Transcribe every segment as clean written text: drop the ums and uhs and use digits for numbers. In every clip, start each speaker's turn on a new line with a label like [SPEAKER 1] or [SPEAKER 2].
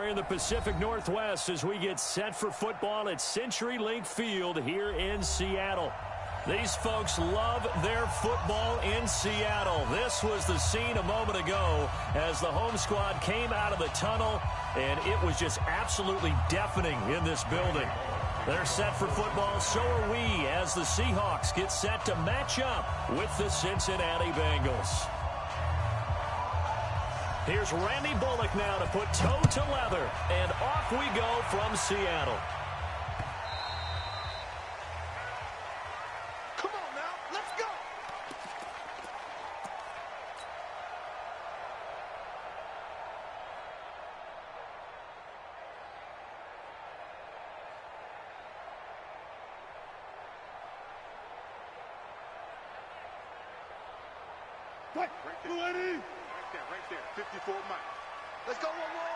[SPEAKER 1] in the Pacific Northwest as we get set for football at CenturyLink Field here in Seattle. These folks love their football in Seattle. This was the scene a moment ago as the home squad came out of the tunnel, and it was just absolutely deafening in this building. They're set for football, so are we, as the Seahawks get set to match up with the Cincinnati Bengals. Here's Randy Bullock now to put toe to leather, and off we go from Seattle.
[SPEAKER 2] Come on now, let's go! Right there, 54 miles. Let's go, one more.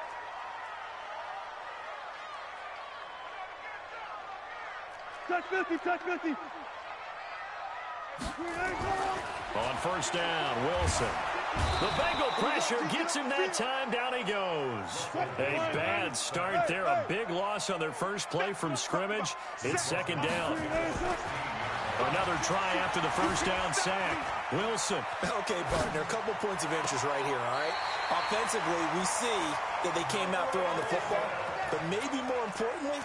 [SPEAKER 2] Touch 50, touch 50.
[SPEAKER 1] On first down, Wilson. The Bengal pressure gets him that time. Down he goes. A bad start there. A big loss on their first play from scrimmage. It's second down. Another try after the first down sack. Wilson.
[SPEAKER 3] Okay, partner, a couple points of interest right here, all right? Offensively, we see that they came out throwing the football, but maybe more importantly,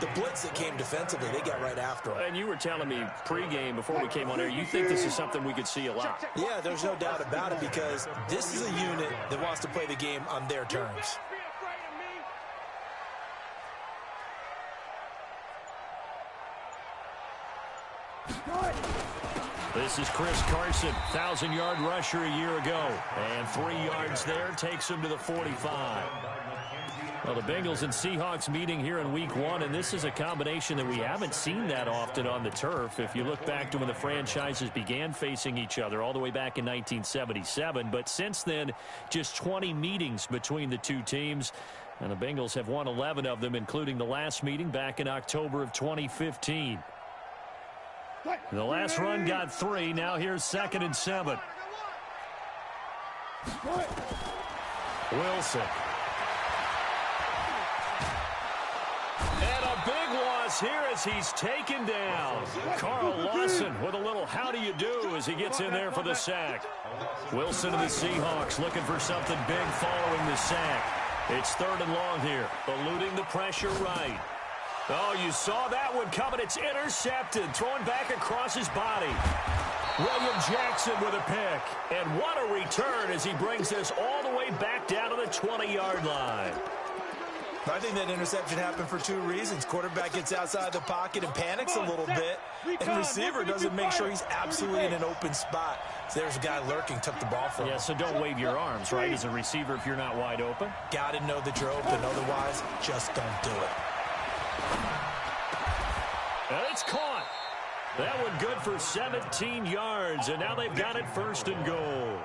[SPEAKER 3] the blitz that came defensively, they got right after them.
[SPEAKER 1] And you were telling me pregame before we came on air, you think this is something we could see a lot.
[SPEAKER 3] Yeah, there's no doubt about it because this is a unit that wants to play the game on their terms.
[SPEAKER 1] This is Chris Carson, 1,000-yard rusher a year ago. And 3 yards there takes him to the 45. Well, the Bengals and Seahawks meeting here in Week 1, and this is a combination that we haven't seen that often on the turf. If you look back to when the franchises began facing each other all the way back in 1977. But since then, just 20 meetings between the two teams. And the Bengals have won 11 of them, including the last meeting back in October of 2015. The last run got 3. Now here's 2nd and 7. Wilson. And a big loss here as he's taken down. Carl Lawson with a little how do you do as he gets in there for the sack. Wilson and the Seahawks looking for something big following the sack. It's 3rd and long here. Eluding the pressure right. Oh, you saw that one coming. It's intercepted. Thrown back across his body. William Jackson with a pick. And what a return as he brings this all the way back down to the 20-yard line.
[SPEAKER 3] I think that interception happened for 2 reasons. Quarterback gets outside the pocket and panics a little bit. And receiver doesn't make sure he's absolutely in an open spot. So there's a guy lurking, took the ball from him.
[SPEAKER 1] Yeah, so don't wave your arms, right, as a receiver if you're not wide open.
[SPEAKER 3] Got to know that you're open. Otherwise, just don't do it.
[SPEAKER 1] And it's caught. That one good for 17 yards, and now they've got it 1st and goal.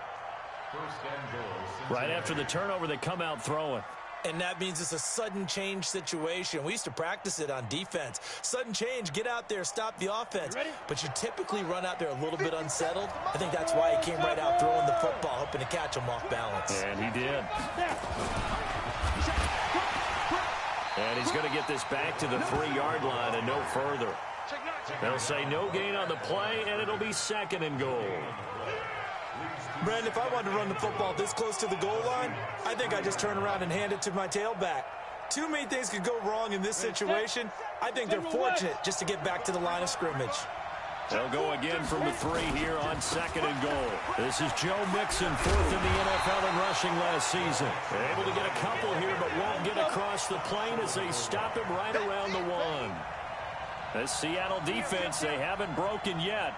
[SPEAKER 1] Right after the turnover, they come out throwing.
[SPEAKER 3] And that means it's a sudden change situation. We used to practice it on defense. Sudden change, get out there, stop the offense. But you typically run out there a little bit unsettled. I think that's why he came right out throwing the football, hoping to catch him off balance.
[SPEAKER 1] And he did. And he's going to get this back to the 3-yard line and no further. They'll say no gain on the play, and it'll be 2nd and goal.
[SPEAKER 3] Brandon, if I wanted to run the football this close to the goal line, I think I just turn around and hand it to my tailback. Too many things could go wrong in this situation. I think they're fortunate just to get back to the line of scrimmage.
[SPEAKER 1] They'll go again from the 3 here on 2nd and goal. This is Joe Mixon, 4th in the NFL in rushing last season. They're able to get a couple here, but won't get across the plane as they stop him right around the 1. This Seattle defense, they haven't broken yet.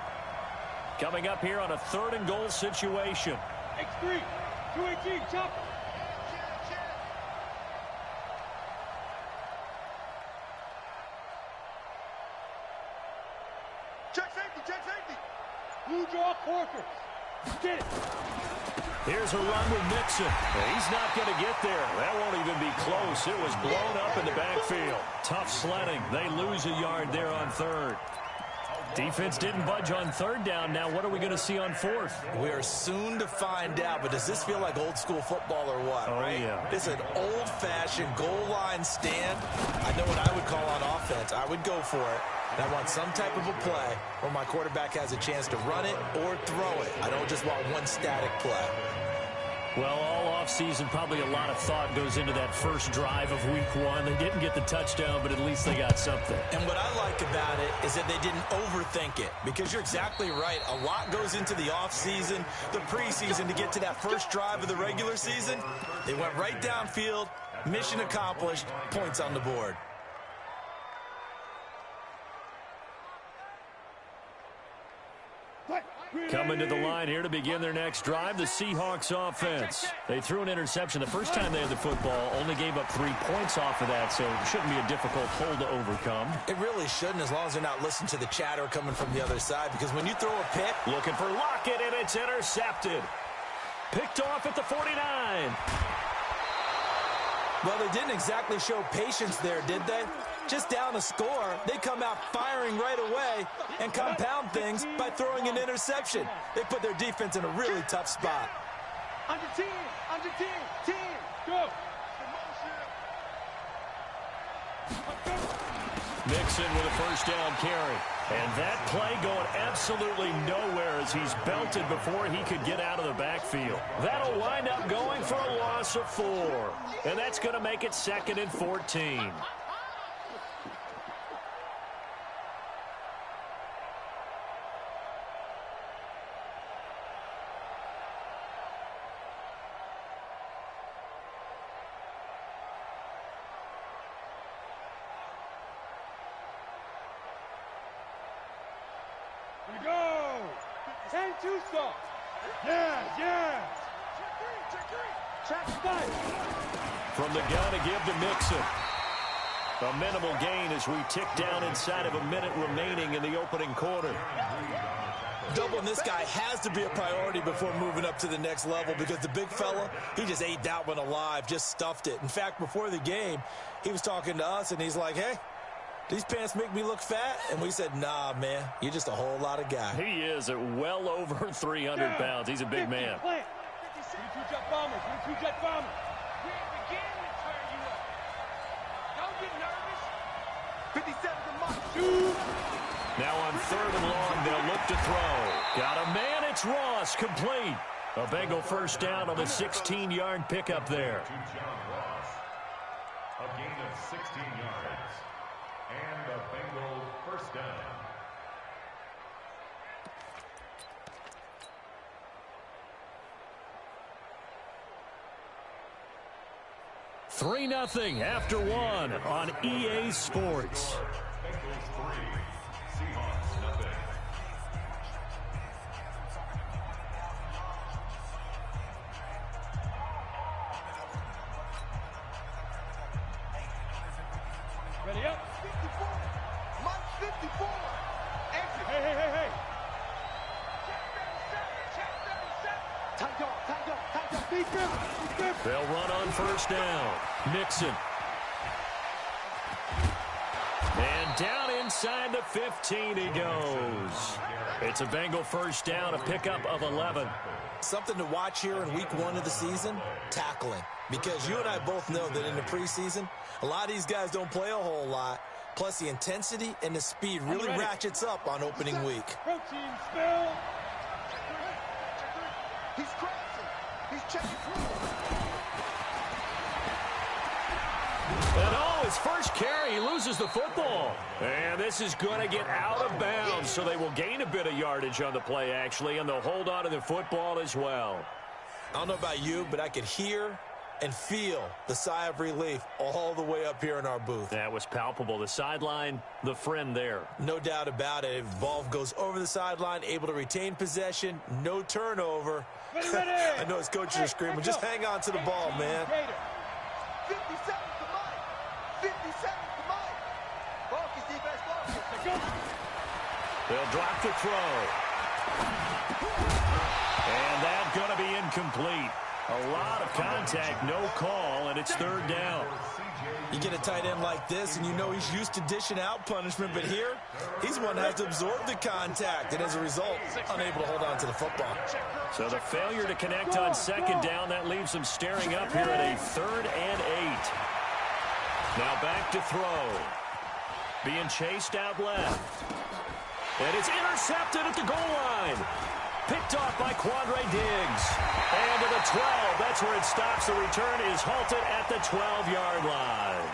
[SPEAKER 1] Coming up here on a 3rd and goal situation.
[SPEAKER 2] X3, 218, chop. Check safety, check safety. Blue draw quarter. Get it.
[SPEAKER 1] Here's a run with Mixon. He's not going to get there. That won't even be close. It was blown up in the backfield. Tough sledding. They lose a yard there on 3rd. Defense didn't budge on third down. Now what are we going to see on fourth?
[SPEAKER 3] We are soon to find out, but does this feel like old school football or what?
[SPEAKER 1] Oh,
[SPEAKER 3] right?
[SPEAKER 1] yeah.
[SPEAKER 3] This is an old-fashioned goal line stand. I know what I would call on offense. I would go for it. And I want some type of a play where my quarterback has a chance to run it or throw it. I don't just want one static play.
[SPEAKER 1] Well, all offseason, probably a lot of thought goes into that first drive of week one. They didn't get the touchdown, but at least they got something.
[SPEAKER 3] And what I like about it is that they didn't overthink it, because you're exactly right. A lot goes into the offseason, the preseason to get to that first drive of the regular season. They went right downfield, mission accomplished, points on the board.
[SPEAKER 1] Coming to the line here to begin their next drive, the Seahawks offense. They threw an interception the first time they had the football, only gave up 3 points off of that, so it shouldn't be a difficult hole to overcome.
[SPEAKER 3] It really shouldn't, as long as they're not listening to the chatter coming from the other side, because when you throw a pick...
[SPEAKER 1] Looking for Lockett, and it's intercepted. Picked off at the 49.
[SPEAKER 3] Well, they didn't exactly show patience there, did they? Just down a score, they come out firing right away and compound things by throwing an interception. They put their defense in a really tough spot.
[SPEAKER 2] Under team, go.
[SPEAKER 1] Mixon with a first down carry. And that play going absolutely nowhere as he's belted before he could get out of the backfield. That'll wind up going for a loss of 4. And that's going to make it 2nd and 14.
[SPEAKER 2] Here we go. 10-2 stop. Yeah. Check 5.
[SPEAKER 1] From the gun to give to Mixon. A minimal gain as we tick down inside of a minute remaining in the opening quarter.
[SPEAKER 3] Doubling this guy has to be a priority before moving up to the next level, because the big fella, he just ate that one alive, just stuffed it. In fact, before the game, he was talking to us, and he's like, hey, these pants make me look fat? And we said, nah, man, you're just a whole lot of guy.
[SPEAKER 1] He is at well over 300 pounds. He's a big man.
[SPEAKER 2] 22 jet bombers. We ain't beginning to tear you up. Don't get nervous. 57 to Mark. Shoot.
[SPEAKER 1] Now on 3rd and long, they'll look to throw. Got a man, it's Ross, complete. A Bengal first down on the 16-yard pickup there.
[SPEAKER 4] A gain of 16 yards. And a Bengal first down.
[SPEAKER 1] Bengals 3-0 after 1 on EA Sports.
[SPEAKER 4] Bengals 3, Seahawks nothing.
[SPEAKER 2] Ready up. 54. Mike 54. Exit. Hey. Check 37. Tight up. Be good.
[SPEAKER 1] They'll run on first down. Mixon. And down inside the 15 he goes. It's a Bengal first down, a pickup of 11.
[SPEAKER 3] Something to watch here in week 1 of the season, tackling. Because you and I both know that in the preseason, a lot of these guys don't play a whole lot. Plus, the intensity and the speed really ratchets up on opening week.
[SPEAKER 2] Protein spill. He's crossing. He's checking through.
[SPEAKER 1] And his first carry, he loses the football. And this is going to get out of bounds, so they will gain a bit of yardage on the play, actually, and they'll hold on to the football as well.
[SPEAKER 3] I don't know about you, but I could hear and feel the sigh of relief all the way up here in our booth.
[SPEAKER 1] That was palpable. The sideline, the friend there.
[SPEAKER 3] No doubt about it. If the ball goes over the sideline, able to retain possession, no turnover. I know his coaches are screaming, just hang on to the ball, man.
[SPEAKER 2] 57 to Mike. 57 to Mike. Focus, defense, focus.
[SPEAKER 1] They'll drop the throw. And that's going to be incomplete. A lot of contact, no call, and it's third down.
[SPEAKER 3] You get a tight end like this, and you know he's used to dishing out punishment, but here, he's one that has to absorb the contact, and as a result, unable to hold on to the football.
[SPEAKER 1] So the failure to connect on second down, that leaves him staring up here at a 3rd and 8. Now back to throw. Being chased out left. And it's intercepted at the goal line. Picked off by Quandre Diggs. And to the 12. That's where it stops. The return is halted at the 12-yard line.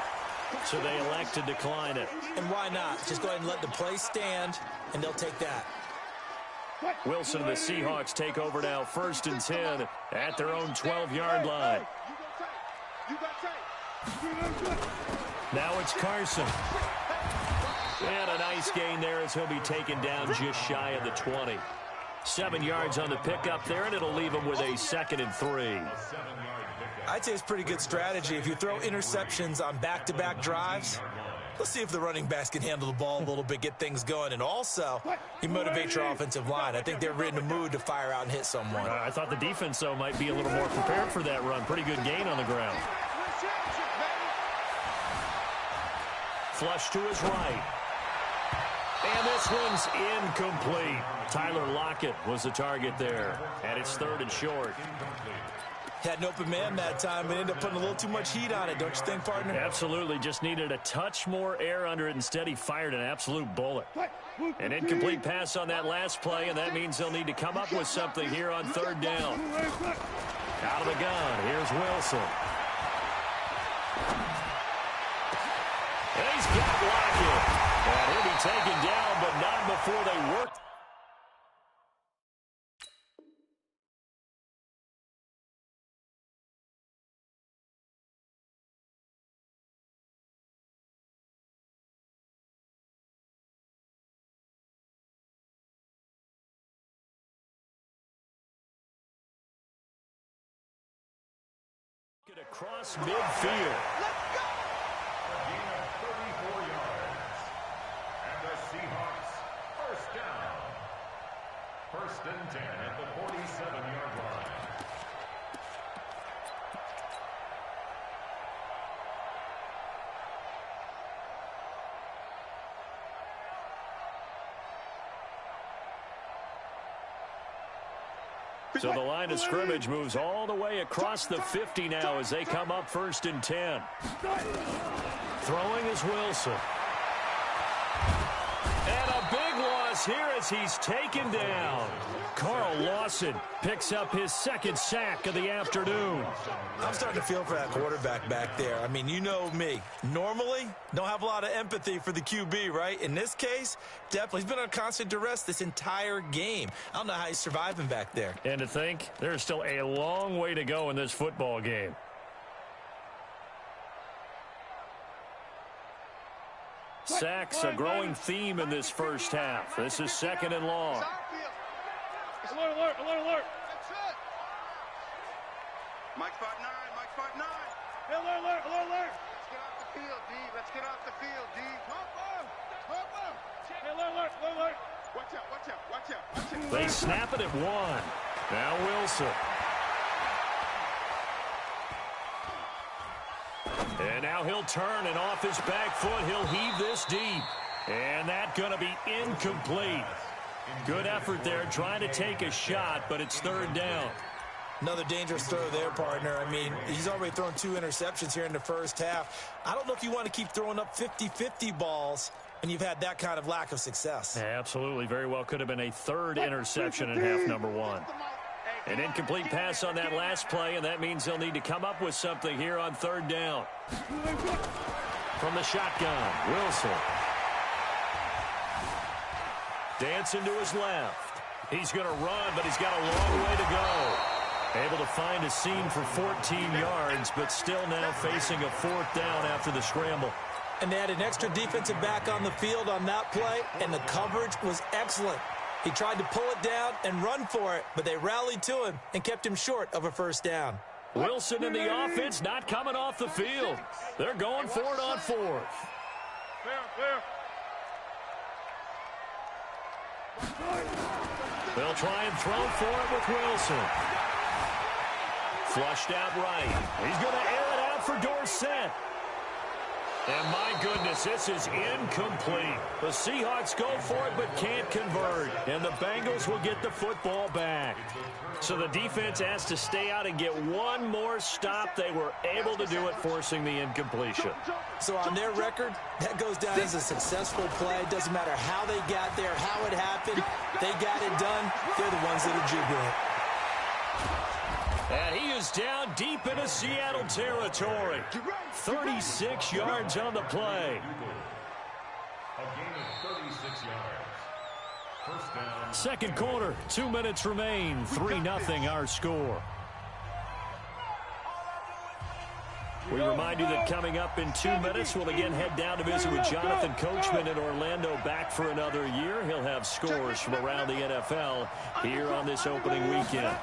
[SPEAKER 1] So they elect to decline it.
[SPEAKER 3] And why not? Just go ahead and let the play stand, and they'll take that.
[SPEAKER 1] Wilson and the Seahawks take over now, 1st and 10 at their own 12-yard line. Now it's Carson. And a nice gain there as he'll be taken down just shy of the 20. 7 yards on the pickup there, and it'll leave him with a 2nd and 3.
[SPEAKER 3] I'd say it's pretty good strategy. If you throw interceptions on back-to-back drives, let's see if the running backs can handle the ball a little bit, get things going. And also, you motivate your offensive line. I think they're in the mood to fire out and hit someone.
[SPEAKER 1] I thought the defense, though, might be a little more prepared for that run. Pretty good gain on the ground. Flush to his right. And this one's incomplete. Tyler Lockett was the target there. And it's 3rd and short.
[SPEAKER 3] Had an open man that time and ended up putting a little too much heat on it, don't you think, partner?
[SPEAKER 1] Absolutely. Just needed a touch more air under it. Instead, he fired an absolute bullet. An incomplete pass on that last play, and that means they'll need to come up with something here on 3rd down. Out of the gun. Here's Wilson. And he's got Lockett. And he'll be taken down, but not before they work. Across midfield.
[SPEAKER 4] Let's go! A gain of 34 yards. And the Seahawks, 1st down. 1st and 10 at the 47-yard line.
[SPEAKER 1] So the line of scrimmage moves all the way across the 50 now as they come up 1st and 10. Throwing is Wilson. And a big loss here as he's taken down. Carl Lawson picks up his 2nd sack of the afternoon.
[SPEAKER 3] I'm starting to feel for that quarterback back there. I mean, you know me. Normally, don't have a lot of empathy for the QB, right? In this case, definitely. He's been on constant duress this entire game. I don't know how he's surviving back there.
[SPEAKER 1] And to think, there's still a long way to go in this football game. Sacks, a growing theme in this first half. This is 2nd and long.
[SPEAKER 2] Alert, alert, alert, alert.
[SPEAKER 5] That's it. Mike 5-9, Mike 5-9.
[SPEAKER 2] Hey, alert, alert, alert, alert.
[SPEAKER 5] Let's get off the field, D. Let's get off the field, D. Hop up.
[SPEAKER 2] Hey, alert, alert, alert, alert.
[SPEAKER 5] Watch out, watch out, watch out, watch out.
[SPEAKER 1] They snap it at 1. Now Wilson. And now he'll turn, and off his back foot, he'll heave this deep. And that's going to be incomplete. Good effort there, trying to take a shot, but it's 3rd down.
[SPEAKER 3] Another dangerous throw there, partner. I mean, he's already thrown 2 interceptions here in the first half. I don't know if you want to keep throwing up 50-50 balls when you've had that kind of lack of success.
[SPEAKER 1] Absolutely. Very well could have been a 3rd interception in half number 1. An incomplete pass on that last play, and that means they'll need to come up with something here on 3rd down. From the shotgun, Wilson. Dancing to his left. He's going to run, but he's got a long way to go. Able to find a seam for 14 yards, but still now facing a 4th down after the scramble.
[SPEAKER 3] And they had an extra defensive back on the field on that play, and the coverage was excellent. He tried to pull it down and run for it, but they rallied to him and kept him short of a 1st down.
[SPEAKER 1] Wilson and the offense not coming off the field. They're going for it on 4th.
[SPEAKER 2] Clear.
[SPEAKER 1] They'll try and throw for it with Wilson. Flushed out right. He's going to air it out for Dorsett. And my goodness, this is incomplete. The Seahawks go for it but can't convert. And the Bengals will get the football back. So the defense has to stay out and get one more stop. They were able to do it, forcing the incompletion.
[SPEAKER 3] So on their record, that goes down as a successful play. It doesn't matter how they got there, how it happened. They got it done. They're the ones that are jubilant.
[SPEAKER 1] And he is down deep into Seattle territory. 36 yards on the play.
[SPEAKER 4] A gain of 36 yards. First down.
[SPEAKER 1] Second quarter, 2 minutes remain. 3-0 our score. We remind you that coming up in 2 minutes, we'll again head down to visit with Jonathan Coachman in Orlando, back for another year. He'll have scores from around the NFL here on this opening weekend.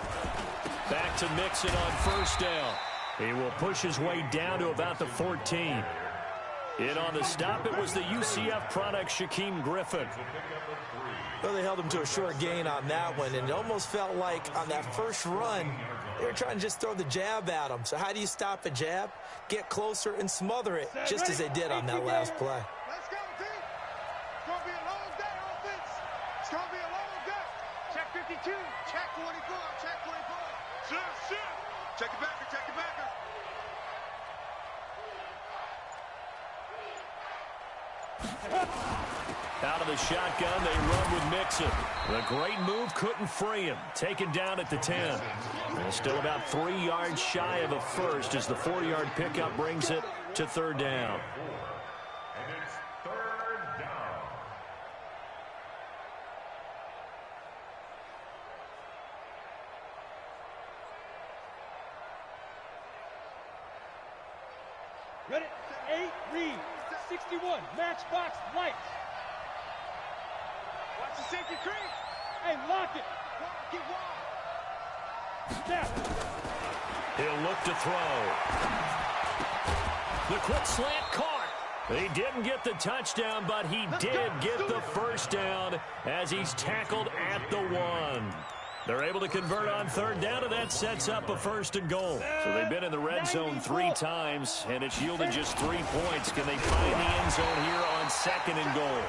[SPEAKER 1] Back to Mixon on first down. He will push his way down to about the 14. In on the stop, it was the UCF product, Shaquem Griffin.
[SPEAKER 3] Well, they held him to a short gain on that one, and it almost felt like on that first run, they were trying to just throw the jab at him. So how do you stop a jab? Get closer and smother it, just as they did on that last play.
[SPEAKER 5] Let's go, team. It's going to be a long day, offense. It's going to be a long day. Check 52. Check 24. Check 24. Shift. Check it back. Check it back.
[SPEAKER 1] Out of the shotgun, they run with Mixon. The great move couldn't free him. Taken down at the 10. And still about 3 yards shy of a first as the 4-yard pickup brings it to third down.
[SPEAKER 4] And it's third down.
[SPEAKER 2] Ready? 8, read. 61, matchbox lights.
[SPEAKER 5] Watch the safety creep.
[SPEAKER 2] Hey, lock it.
[SPEAKER 5] Get wide.
[SPEAKER 2] Snap.
[SPEAKER 1] He'll look to throw. The quick slant caught. He didn't get the touchdown, but he did get the first down as he's tackled at the 1. They're able to convert on third down, and that sets up a first and goal. So they've been in the red zone 3 times, and it's yielded just 3 points. Can they find the end zone here on second and goal?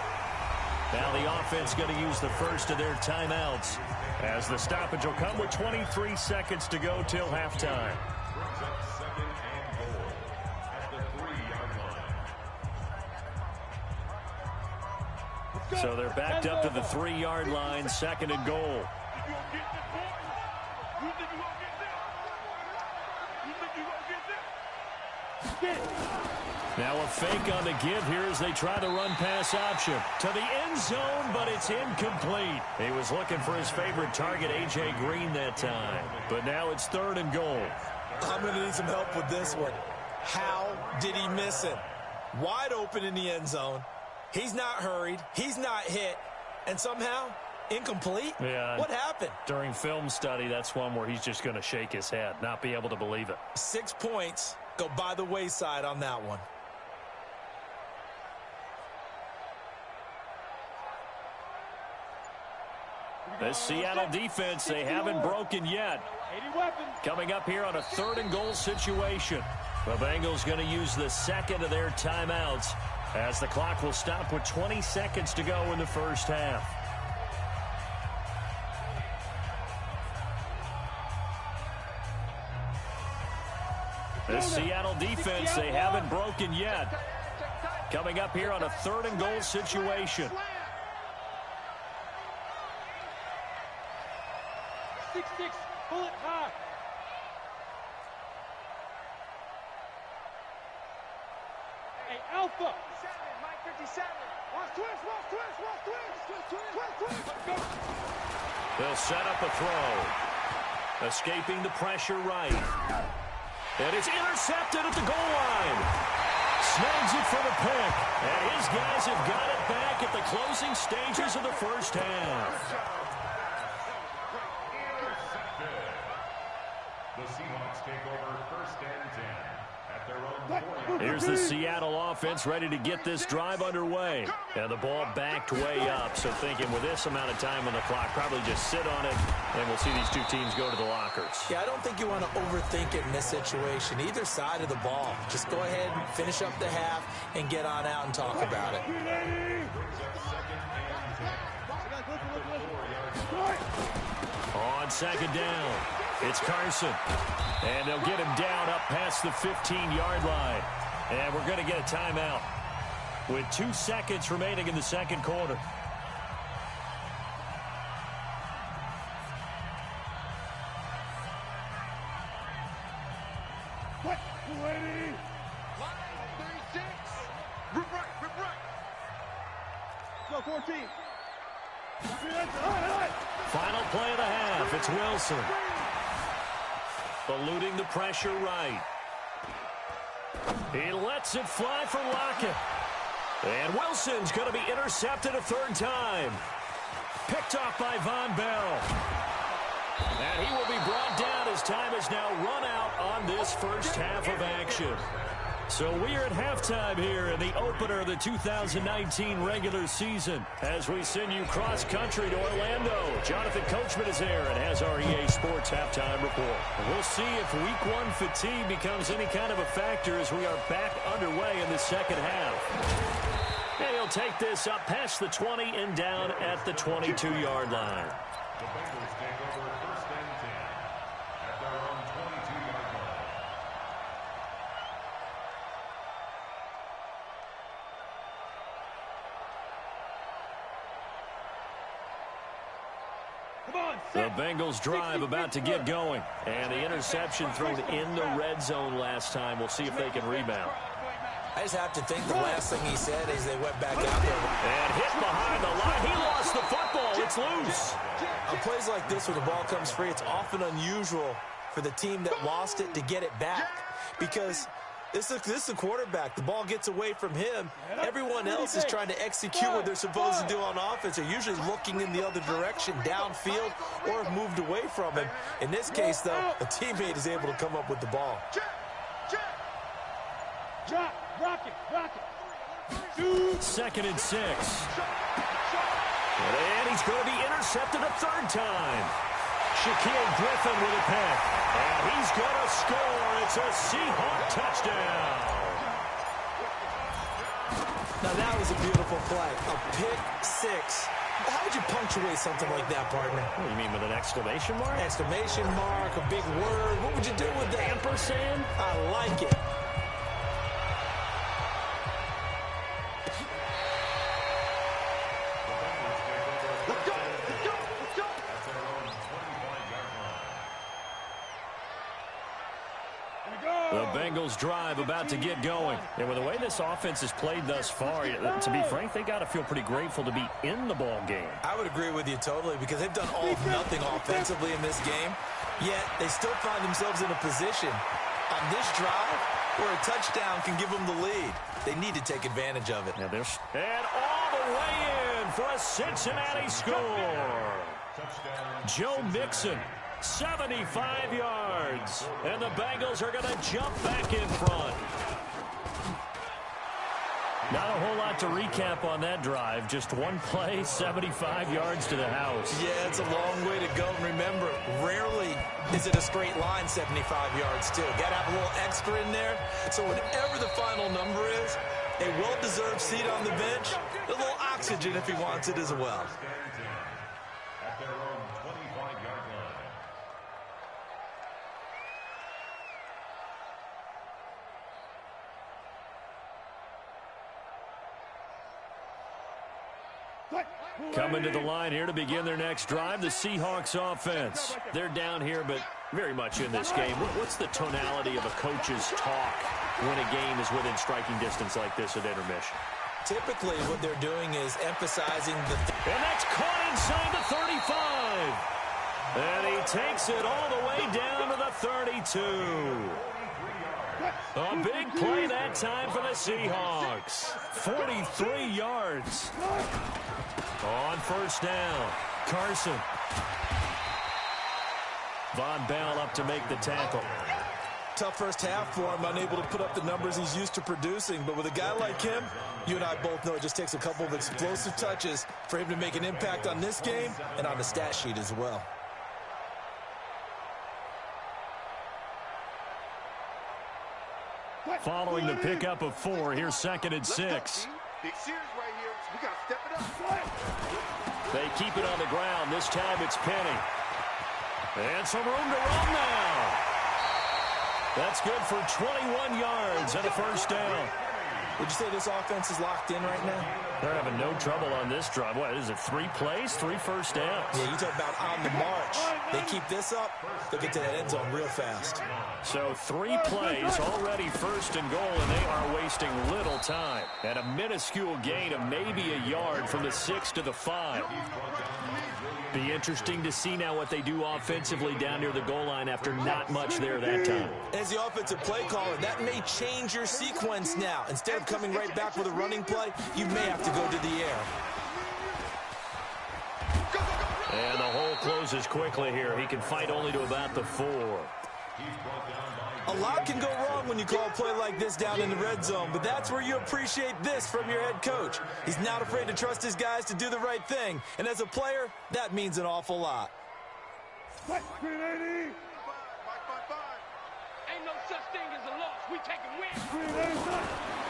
[SPEAKER 1] Now the offense going to use the first of their timeouts as the stoppage will come with 23 seconds to go till halftime.
[SPEAKER 4] Brings up second and goal at the 3-yard line.
[SPEAKER 1] So they're backed up to the 3-yard line, second and goal. Now a fake on the give here as they try the run-pass option. To the end zone, but it's incomplete. He was looking for his favorite target, A.J. Green, that time. But now it's third and goal.
[SPEAKER 3] I'm going to need some help with this one. How did he miss it? Wide open in the end zone. He's not hurried. He's not hit. And somehow, incomplete?
[SPEAKER 1] Yeah.
[SPEAKER 3] What happened?
[SPEAKER 1] During film study, that's one where he's just going to shake his head, not be able to believe it.
[SPEAKER 3] 6 points go by the wayside on that one.
[SPEAKER 1] This Seattle defense, they haven't broken yet.
[SPEAKER 2] 80 weapons.
[SPEAKER 1] Coming up here on a third and goal situation. The Bengals going to use the second of their timeouts as the clock will stop with 20 seconds to go in the first half. This Seattle defense, they haven't broken yet. Coming up here on a third and goal situation.
[SPEAKER 2] 6-6, pull it high. Hey, Alpha.
[SPEAKER 5] Mike 57. Watch twist.
[SPEAKER 1] They'll set up a throw. Escaping the pressure right. And it's intercepted at the goal line. Snags it for the pick. And his guys have got it back at the closing stages of the first half.
[SPEAKER 4] The Seahawks take over first and 10 at
[SPEAKER 1] Here's the Seattle offense ready to get this drive underway. And the ball backed way up. So thinking with this amount of time on the clock, probably just sit on it, and we'll see these two teams go to the lockers.
[SPEAKER 3] Yeah, I don't think you want to overthink it in this situation. Either side of the ball. Just go ahead and finish up the half and get on out and talk about it.
[SPEAKER 1] On second down, it's Carson. And they'll get him down up past the 15-yard line. And we're going to get a timeout with 2 seconds remaining in the second quarter.
[SPEAKER 2] What? 280.
[SPEAKER 5] Line 36. Rip right, rip right.
[SPEAKER 2] Go 14.
[SPEAKER 1] Final play of the half. It's Wilson. Eluding the pressure right. He lets it fly for Lockett. And Wilson's going to be intercepted a third time. Picked off by Von Bell. And he will be brought down as time is now run out on this first half of action. So we are at halftime here in the opener of the 2019 regular season as we send you cross-country to Orlando. Jonathan Coachman is there and has our EA Sports halftime report. We'll see if Week 1 fatigue becomes any kind of a factor as we are back underway in the second half. And he'll take this up past the 20 and down at the 22-yard line.
[SPEAKER 4] The Bengals take over first and 10 at their own 22-yard line.
[SPEAKER 1] The Bengals drive about to get going. And the interception thrown in the red zone last time. We'll see if they can rebound.
[SPEAKER 3] I just have to think the last thing he said as they went back out there.
[SPEAKER 1] And hit behind the line. He lost the football. It's loose.
[SPEAKER 3] On plays like this where the ball comes free, it's often unusual for the team that lost it to get it back. Because this is the quarterback. The ball gets away from him. Everyone else is trying to execute what they're supposed to do on offense. They're usually looking in the other direction, downfield, or have moved away from him. In this case, though, a teammate is able to come up with the ball.
[SPEAKER 2] Drop, rock it.
[SPEAKER 1] 2nd and 6. And he's going to be intercepted a third time. Shaquille Griffin with a pick. And he's going to score. It's a Seahawk touchdown.
[SPEAKER 3] Now, that was a beautiful play. A pick six. How would you punctuate something like that, partner?
[SPEAKER 1] What do you mean, with an exclamation mark?
[SPEAKER 3] Exclamation mark, a big word. What would you do with that?
[SPEAKER 1] Ampersand?
[SPEAKER 3] I like it.
[SPEAKER 1] The Bengals drive about to get going. And with the way this offense has played thus far, to be frank, they got to feel pretty grateful to be in the ball game.
[SPEAKER 3] I would agree with you totally because they've done all of nothing offensively in this game, yet they still find themselves in a position on this drive where a touchdown can give them the lead. They need to take advantage of it.
[SPEAKER 1] And all the way in for a Cincinnati score. Joe Mixon. 75 yards. And the Bengals are going to jump back in front. Not a whole lot to recap on that drive. Just one play, 75 yards to the house.
[SPEAKER 3] Yeah, it's a long way to go. And remember, rarely is it a straight line 75 yards, too. Got to have a little extra in there. So whatever the final number is, a well-deserved seat on the bench, a little oxygen if he wants it as well.
[SPEAKER 4] At their own 25-yard line.
[SPEAKER 1] Coming to the line here to begin their next drive, the Seahawks offense. They're down here, but very much in this game. What's the tonality of a coach's talk when a game is within striking distance like this at intermission?
[SPEAKER 3] Typically, what they're doing is emphasizing the...
[SPEAKER 1] And that's caught inside the 35. And he takes it all the way down to the 32. A big play that time for the Seahawks. 43 yards. On first down, Carson. Von Bell up to make the tackle.
[SPEAKER 3] tough first half for him, unable to put up the numbers he's used to producing. But with a guy like him, you and I both know it just takes a couple of explosive touches for him to make an impact on this game and on the stat sheet as well.
[SPEAKER 1] Following the pickup of 4, here's 2nd and 6.
[SPEAKER 5] Big series right here. We got to step it up.
[SPEAKER 1] They keep it on the ground. This time it's Penny. And some room to run now. That's good for 21 yards and a first down.
[SPEAKER 3] Would you say this offense is locked in right now?
[SPEAKER 1] They're having no trouble on this drive. What is it, 3 plays, 3 first downs?
[SPEAKER 3] Yeah, you talk about on the march. They keep this up, they'll get to that end zone real fast.
[SPEAKER 1] So 3 plays, already 1st and goal, and they are wasting little time. At a minuscule gain of maybe a yard from the 6 to the 5. Be interesting to see now what they do offensively down near the goal line after not much there that time.
[SPEAKER 3] As the offensive play caller, that may change your sequence now. Instead of coming right back with a running play, you may have to go to the air.
[SPEAKER 1] And the hole closes quickly here. He can fight only to about the 4.
[SPEAKER 3] A lot can go wrong when you call a play like this down in the red zone, but that's where you appreciate this from your head coach. He's not afraid to trust his guys to do the right thing, and as a player, that means an awful lot.
[SPEAKER 2] Ain't no such thing as a loss. We taking wins.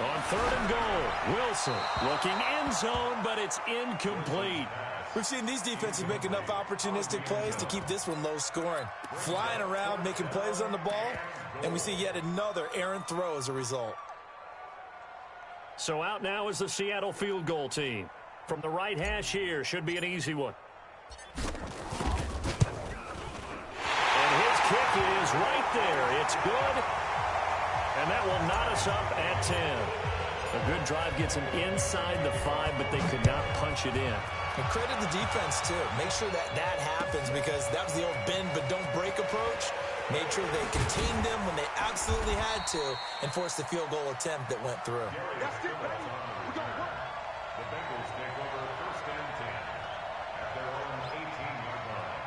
[SPEAKER 1] On 3rd and goal, Wilson looking end zone, but it's incomplete.
[SPEAKER 3] We've seen these defenses make enough opportunistic plays to keep this one low scoring. Flying around, making plays on the ball, and we see yet another errant throw as a result.
[SPEAKER 1] So out now is the Seattle field goal team. From the right hash here, should be an easy one. And his kick is right there. It's good. And that will knot us up at 10. A good drive gets him inside the 5, but they could not punch it in.
[SPEAKER 3] And credit the defense, too. Make sure that happens because that was the old bend but don't break approach. Made sure they contained them when they absolutely had to and forced the field goal attempt that went through.
[SPEAKER 5] That's it, baby. We got to work.
[SPEAKER 4] The Bengals take over 1st and 10 at their own 18-yard line.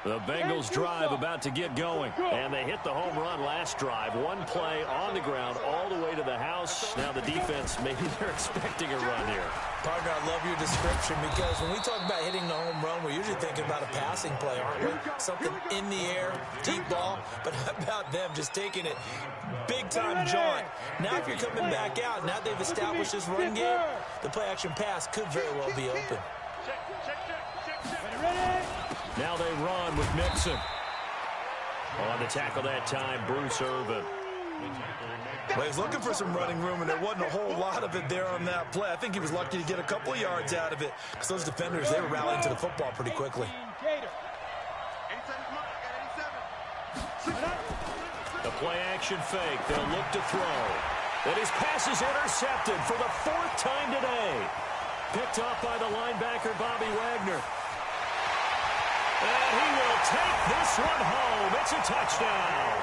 [SPEAKER 1] The Bengals drive about to get going, and they hit the home run last drive. 1 play on the ground all the way to the house. Now the defense, maybe they're expecting a run here.
[SPEAKER 3] Partner, I love your description because when we talk about hitting the home run, we're usually thinking about a passing play, aren't we? Something in the air, deep ball, but how about them just taking it big-time jaunt? Now if you're coming back out, now they've established this run game, the play-action pass could very well be open.
[SPEAKER 1] Now they run with Mixon. On the tackle that time, Bruce Irvin.
[SPEAKER 3] Well, he's looking for some running room, and there wasn't a whole lot of it there on that play. I think he was lucky to get a couple of yards out of it because those defenders, they were rallying to the football pretty quickly.
[SPEAKER 1] The play-action fake. They'll look to throw. And his pass is intercepted for the 4th time today. Picked off by the linebacker, Bobby Wagner. And he will take this one home. It's a touchdown.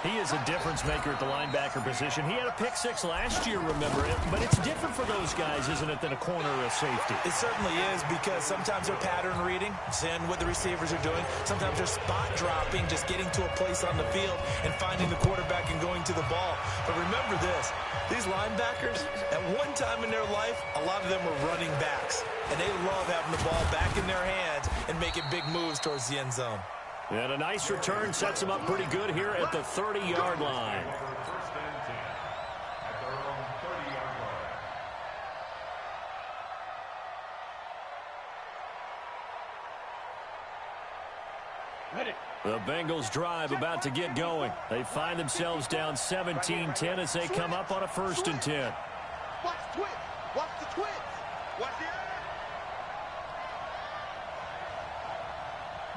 [SPEAKER 1] He is a difference maker at the linebacker position. He had a pick 6 last year, remember it. But it's different for those guys, isn't it, than a corner or a safety?
[SPEAKER 3] It certainly is because sometimes they're pattern reading, seeing what the receivers are doing. Sometimes they're spot dropping, just getting to a place on the field and finding the quarterback and going to the ball. But remember this, these linebackers, at one time in their life, a lot of them were running backs. And they love having the ball back in their hands and making big moves towards the end zone.
[SPEAKER 1] And a nice return sets him up pretty good here at the 30-yard line.
[SPEAKER 4] 1st and 10 at their own 30-yard line.
[SPEAKER 2] Ready.
[SPEAKER 1] The Bengals drive about to get going. They find themselves down 17-10 as they come up on a 1st and 10.
[SPEAKER 5] Watch the twist. Watch the twist. Watch the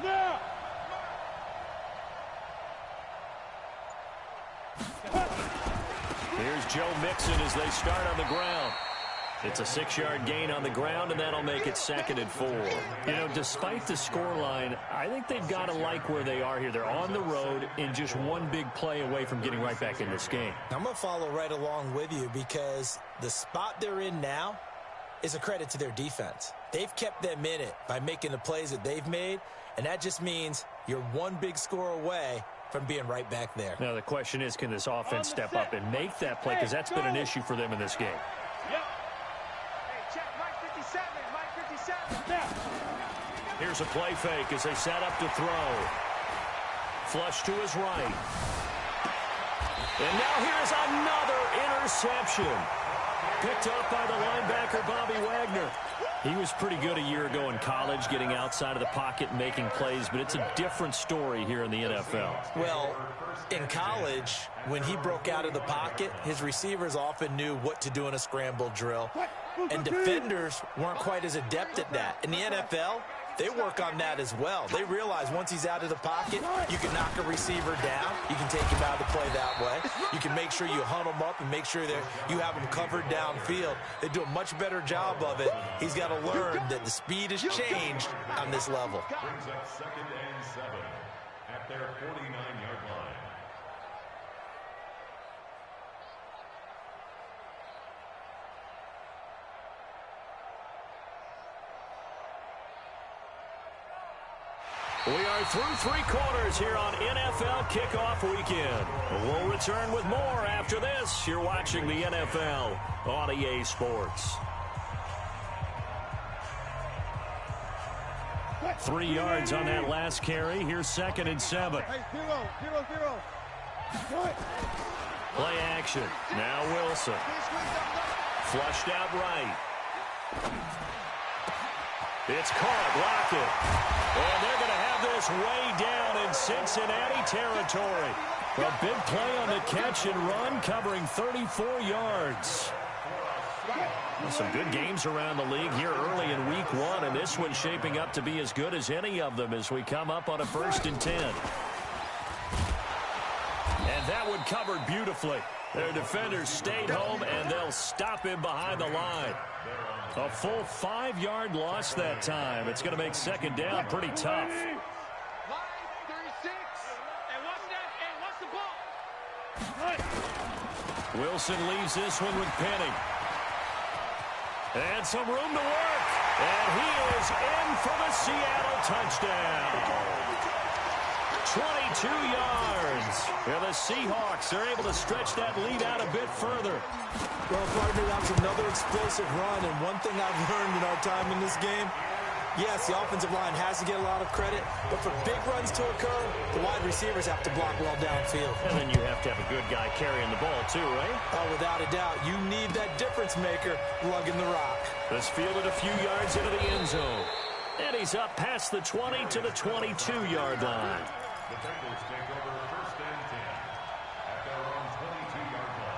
[SPEAKER 2] Now.
[SPEAKER 1] Here's Joe Mixon as they start on the ground. It's a 6-yard gain on the ground, and that'll make it 2nd and 4. You know, despite the scoreline, I think they've got to like where they are here. They're on the road and just one big play away from getting right back in this game.
[SPEAKER 3] I'm going to follow right along with you because the spot they're in now, is a credit to their defense. They've kept them in it by making the plays that they've made, and that just means you're one big score away from being right back there.
[SPEAKER 1] Now, the question is, can this offense step up and make that play? Because that's been an issue for them in this game.
[SPEAKER 2] Yep. Hey, check Mike 57. Mike 57.
[SPEAKER 1] Here's a play fake as they set up to throw. Flush to his right. And now here's another interception. Picked up by the linebacker, Bobby Wagner. He was pretty good a year ago in college, getting outside of the pocket and making plays, but it's a different story here in the NFL.
[SPEAKER 3] Well, in college, when he broke out of the pocket, his receivers often knew what to do in a scramble drill, and defenders weren't quite as adept at that. In the NFL, they work on that as well. They realize once he's out of the pocket, you can knock a receiver down. You can take him out of the play that way. You can make sure you hunt him up and make sure that you have him covered downfield. They do a much better job of it. He's got to learn that the speed has changed on this level.
[SPEAKER 4] Brings up 2nd and 7 at their 49-yard line.
[SPEAKER 1] We are through 3 quarters here on NFL Kickoff Weekend. We'll return with more after this. You're watching the NFL on EA Sports. 3 yards on that last carry. Here's 2nd and 7.
[SPEAKER 2] Hey, 0.
[SPEAKER 1] Play action. Now Wilson. Flushed out right. It's caught. Lockett. And they're going to have this way down in Cincinnati territory. A big play on the catch and run, covering 34 yards. Some good games around the league here early in week 1, and this one's shaping up to be as good as any of them as we come up on a 1st and 10. And that one covered beautifully. Their defenders stayed home, and they'll stop him behind the line. A full 5-yard loss that time. It's going to make 2nd down pretty tough.
[SPEAKER 2] Line 36. And what's the ball?
[SPEAKER 1] Wilson leaves this one with Penny. And some room to work. And he is in for the Seattle touchdown. 22 yards. And the Seahawks are able to stretch that lead out a bit further.
[SPEAKER 3] Well, partner, that was another explosive run, and one thing I've learned in our time in this game, yes, the offensive line has to get a lot of credit, but for big runs to occur, the wide receivers have to block well downfield.
[SPEAKER 1] And then you have to have a good guy carrying the ball too, right?
[SPEAKER 3] Oh, without a doubt. You need that difference maker lugging the rock.
[SPEAKER 1] This fielded a few yards into the end zone. And he's up past the 20 to the 22-yard line.
[SPEAKER 4] The Bengals take over 1st and 10 at their own 22-yard line.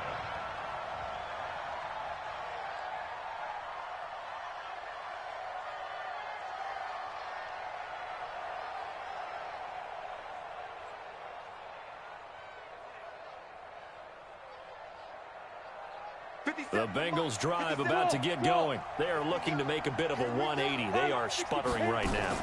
[SPEAKER 1] The Bengals drive about to get going. They are looking to make a bit of a 180. They are sputtering right now.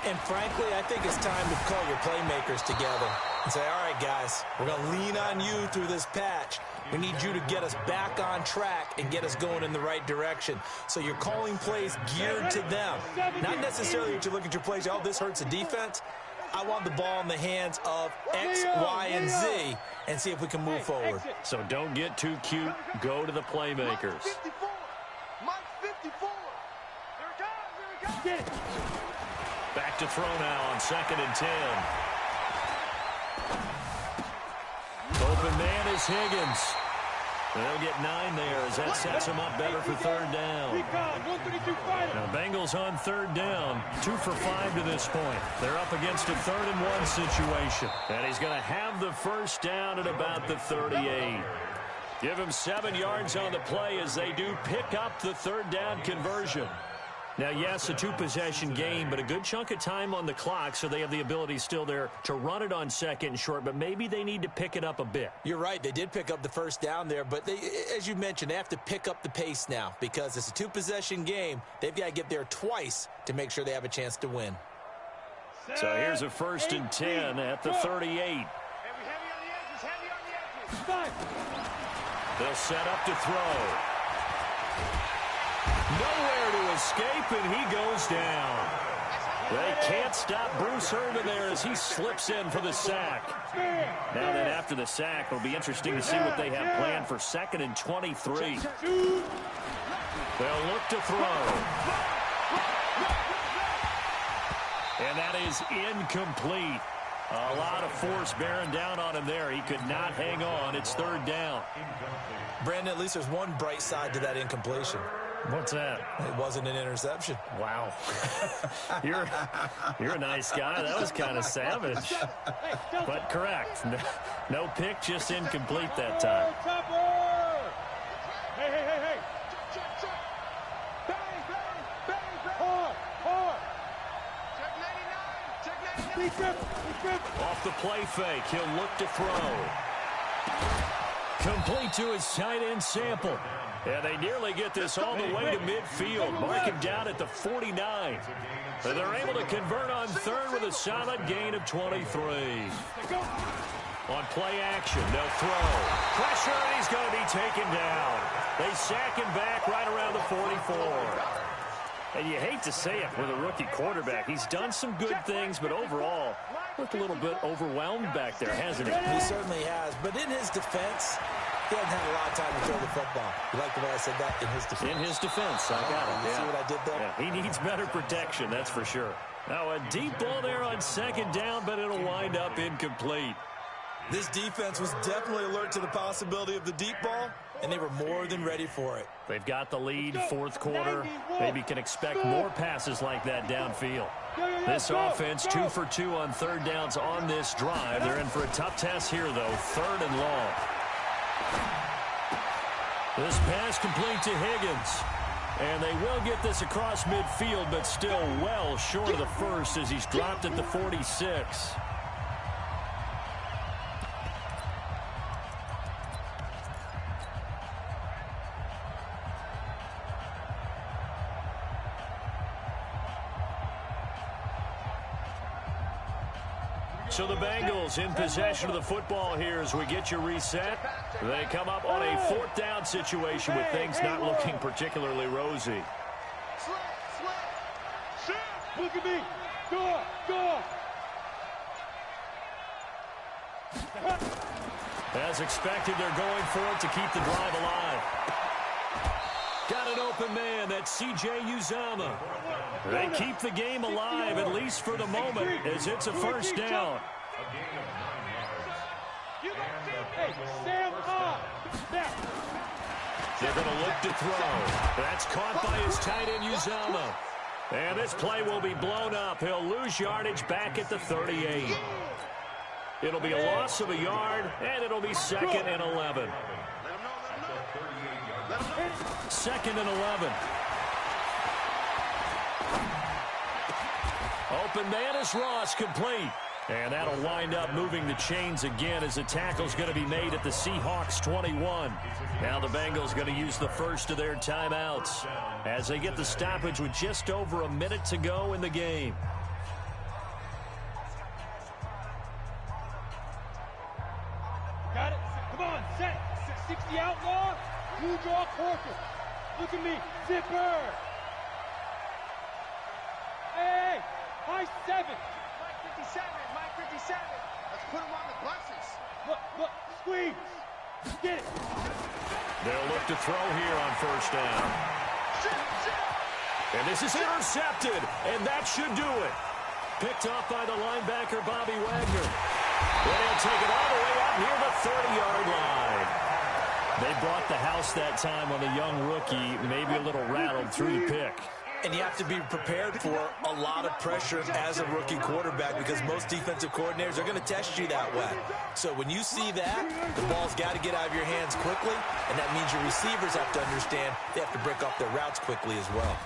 [SPEAKER 3] And frankly, I think it's time to call your playmakers together and say, all right, guys, we're going to lean on you through this patch. We need you to get us back on track and get us going in the right direction. So you're calling plays geared to them. Not necessarily that you look at your plays, oh, this hurts the defense. I want the ball in the hands of X, Y, and Z and see if we can move forward.
[SPEAKER 1] So don't get too cute. Go to the playmakers.
[SPEAKER 5] Mike 54. Here it comes.
[SPEAKER 1] Back to throw now on 2nd and 10. Open man is Higgins. They'll get 9 there as that sets them up better for 3rd down. Now Bengals on 3rd down. 2 for 5 to this point. They're up against a 3rd and 1 situation. And he's going to have the 1st down at about the 38. Give him 7 yards on the play as they do pick up the 3rd down conversion. Now, yes, a 2-possession game, but a good chunk of time on the clock, so they have the ability still there to run it on 2nd and short, but maybe they need to pick it up a bit.
[SPEAKER 3] You're right. They did pick up the 1st down there, but they, as you mentioned, they have to pick up the pace now because it's a 2-possession game. They've got to get there twice to make sure they have a chance to win.
[SPEAKER 1] So here's a 1st and 10 at the 38.
[SPEAKER 2] Heavy on the edges.
[SPEAKER 1] They'll set up to throw. Nowhere to escape, and he goes down. They can't stop Bruce Irvin there as he slips in for the sack. Now then, after the sack, it'll be interesting to see what they have planned for 2nd and 23. They'll look to throw. And that is incomplete. A lot of force bearing down on him there. He could not hang on. It's 3rd down.
[SPEAKER 3] Brandon, at least there's one bright side to that incompletion.
[SPEAKER 1] What's that?
[SPEAKER 3] It wasn't an interception.
[SPEAKER 1] Wow. You're a nice guy. That was kind of savage. But correct. No pick, just incomplete that time.
[SPEAKER 2] Hey.
[SPEAKER 1] Off the play fake, he'll look to throw. Complete to his tight end Sample. And they nearly get this all the way to midfield. Mark him down at the 49. And they're able to convert on 3rd with a solid gain of 23. On play action, they'll throw. Pressure, and he's going to be taken down. They sack him back right around the 44. And you hate to say it with a rookie quarterback. He's done some good things, but overall, looked a little bit overwhelmed back there, hasn't he?
[SPEAKER 3] He certainly has. But in his defense, he hasn't had a lot of time to throw the football. You like the way I said that? In his defense.
[SPEAKER 1] In his defense, I got it.
[SPEAKER 3] You see what I did there?
[SPEAKER 1] Yeah, he needs better protection, that's for sure. Now a deep ball there on 2nd down, but it'll wind up incomplete.
[SPEAKER 3] This defense was definitely alert to the possibility of the deep ball, and they were more than ready for it.
[SPEAKER 1] They've got the lead, 4th quarter. Maybe can expect more passes like that downfield. This offense 2 for 2 on 3rd downs on this drive. They're in for a tough test here, though, 3rd and long. This pass complete to Higgins. And they will get this across midfield, but still well short of the first as he's dropped at the 46. So the Bengals in possession of the football here as we get you reset. They come up on a 4th down situation with things not looking particularly rosy.
[SPEAKER 2] Look at me. Go.
[SPEAKER 1] As expected, they're going for it to keep the drive alive. Got an open man. That's C.J. Uzama. They keep the game alive, at least for the moment, as it's a 1st down. They're going to look to throw. That's caught by his tight end, Uzama. And this play will be blown up. He'll lose yardage back at the 38. It'll be a loss of a yard, and it'll be 2nd and 11. 2nd and 11. Open man is Ross, complete. And that'll wind up moving the chains again as the tackle's going to be made at the Seahawks 21. Now the Bengals going to use the first of their timeouts as they get the stoppage with just over a minute to go in the game.
[SPEAKER 2] Got it. Come on, set. 60 outlaw. You draw quarter. Look at me. Zipper. Hey, high 7.
[SPEAKER 5] Mike 57. Let's put him on the buses.
[SPEAKER 2] Look, squeeze. Get it.
[SPEAKER 1] They'll look to throw here on 1st down. And this is intercepted, and that should do it. Picked off by the linebacker, Bobby Wagner. And he'll take it all the way out near the 30-yard line. They brought the house that time on the young rookie, maybe a little rattled through the pick.
[SPEAKER 3] And you have to be prepared for a lot of pressure as a rookie quarterback because most defensive coordinators are going to test you that way. So when you see that, the ball's got to get out of your hands quickly, and that means your receivers have to understand they have to break off their routes quickly as well.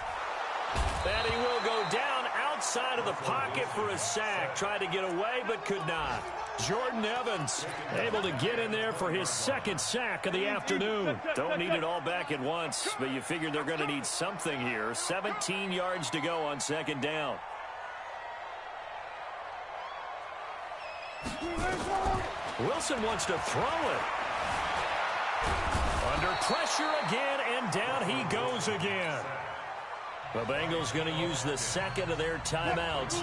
[SPEAKER 1] And he will go down outside of the pocket for a sack. Tried to get away, but could not. Jordan Evans able to get in there for his 2nd sack of the afternoon. Don't need it all back at once, but you figure they're going to need something here. 17 yards to go on 2nd down. Wilson wants to throw it. Under pressure again, and down he goes again. The Bengals going to use the second of their timeouts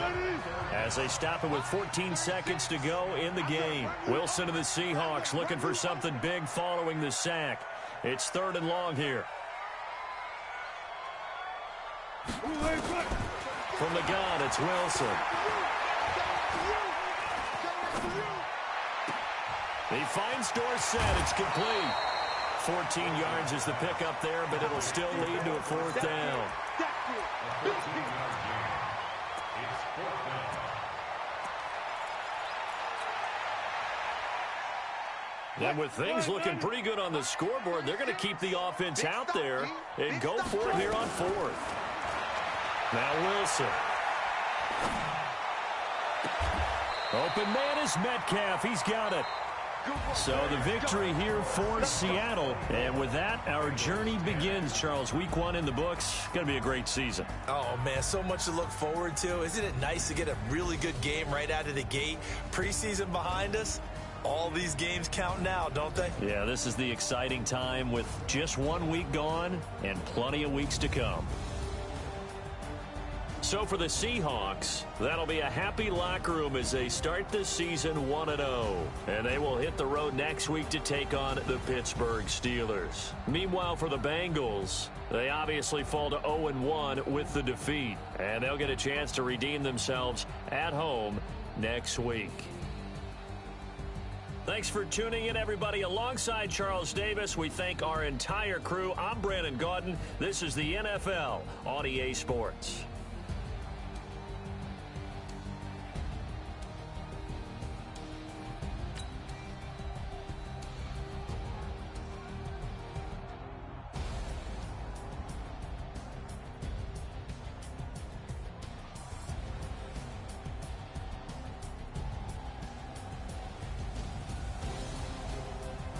[SPEAKER 1] as they stop it with 14 seconds to go in the game. Wilson of the Seahawks looking for something big following the sack. It's 3rd and long here. From the gun, it's Wilson. He finds Dorsett. It's complete. 14 yards is the pickup there, but it'll still lead to a 4th down. And with things looking pretty good on the scoreboard, they're going to keep the offense out there and go for it here on 4th. Now Wilson. Open man is Metcalf. He's got it. So the victory here for Seattle. And with that, our journey begins, Charles. Week 1 in the books. Going to be a great season.
[SPEAKER 3] Oh, man, so much to look forward to. Isn't it nice to get a really good game right out of the gate? Preseason behind us. All these games count now, don't they?
[SPEAKER 1] Yeah, this is the exciting time with just 1 week gone and plenty of weeks to come. So for the Seahawks, that'll be a happy locker room as they start this season 1-0. And they will hit the road next week to take on the Pittsburgh Steelers. Meanwhile, for the Bengals, they obviously fall to 0-1 with the defeat. And they'll get a chance to redeem themselves at home next week. Thanks for tuning in, everybody. Alongside Charles Davis, we thank our entire crew. I'm Brandon Gaudin. This is the NFL on EA Sports.